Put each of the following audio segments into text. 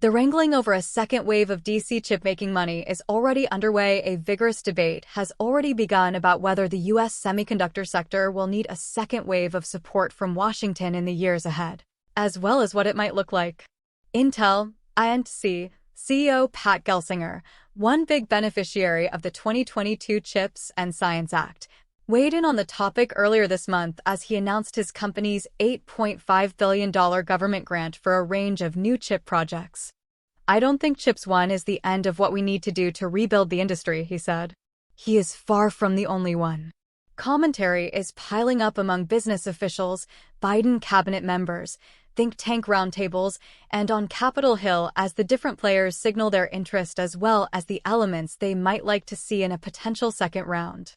The wrangling over a second wave of DC chip-making money is already underway. A vigorous debate has already begun about whether the U.S. semiconductor sector will need a second wave of support from Washington in the years ahead, as well as what it might look like. Intel, Inc. CEO Pat Gelsinger, one big beneficiary of the 2022 CHIPS and Science Act, weighed in on the topic earlier this month as he announced his company's $8.5 billion government grant for a range of new chip projects. "I don't think CHIPS 1 is the end of what we need to do to rebuild the industry," he said. He is far from the only one. Commentary is piling up among business officials, Biden cabinet members, think tank roundtables, and on Capitol Hill as the different players signal their interest as well as the elements they might like to see in a potential second round.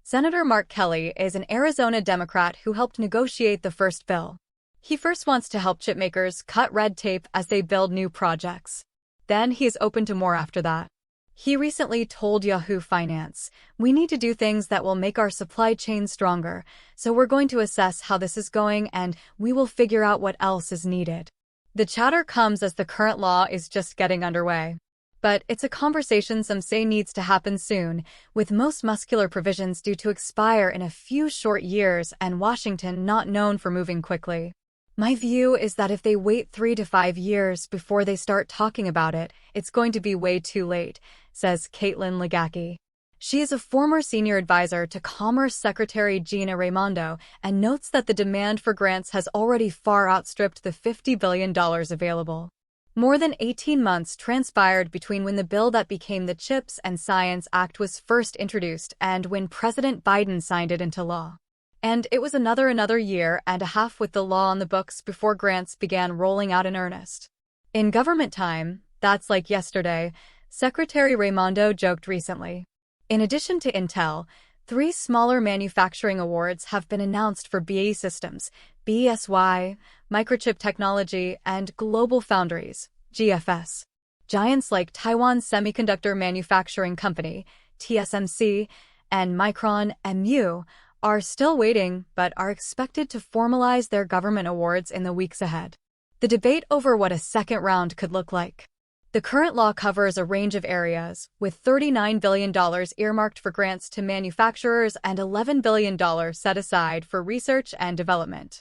Senator Mark Kelly is an Arizona Democrat who helped negotiate the first bill. He first wants to help chipmakers cut red tape as they build new projects. Then he is open to more after that. He recently told Yahoo Finance, "We need to do things that will make our supply chain stronger, so we're going to assess how this is going and we will figure out what else is needed." The chatter comes as the current law is just getting underway. But it's a conversation some say needs to happen soon, with most muscular provisions due to expire in a few short years and Washington not known for moving quickly. My view is that if they wait 3 to 5 years before they start talking about it, it's going to be way too late, says Caitlin Legacki. She is a former senior advisor to Commerce Secretary Gina Raimondo and notes that the demand for grants has already far outstripped the $50 billion available. More than 18 months transpired between when the bill that became the CHIPS and Science Act was first introduced and when President Biden signed it into law. And it was another year and a half with the law on the books before grants began rolling out in earnest. In government time, that's like yesterday, Secretary Raimondo joked recently. In addition to Intel, 3 smaller manufacturing awards have been announced for BAE Systems, BSY, Microchip Technology, and Global Foundries, GFS. Giants like Taiwan's Semiconductor Manufacturing Company, TSMC, and Micron, MU, are still waiting but are expected to formalize their government awards in the weeks ahead. The debate over what a second round could look like. The current law covers a range of areas, with $39 billion earmarked for grants to manufacturers and $11 billion set aside for research and development.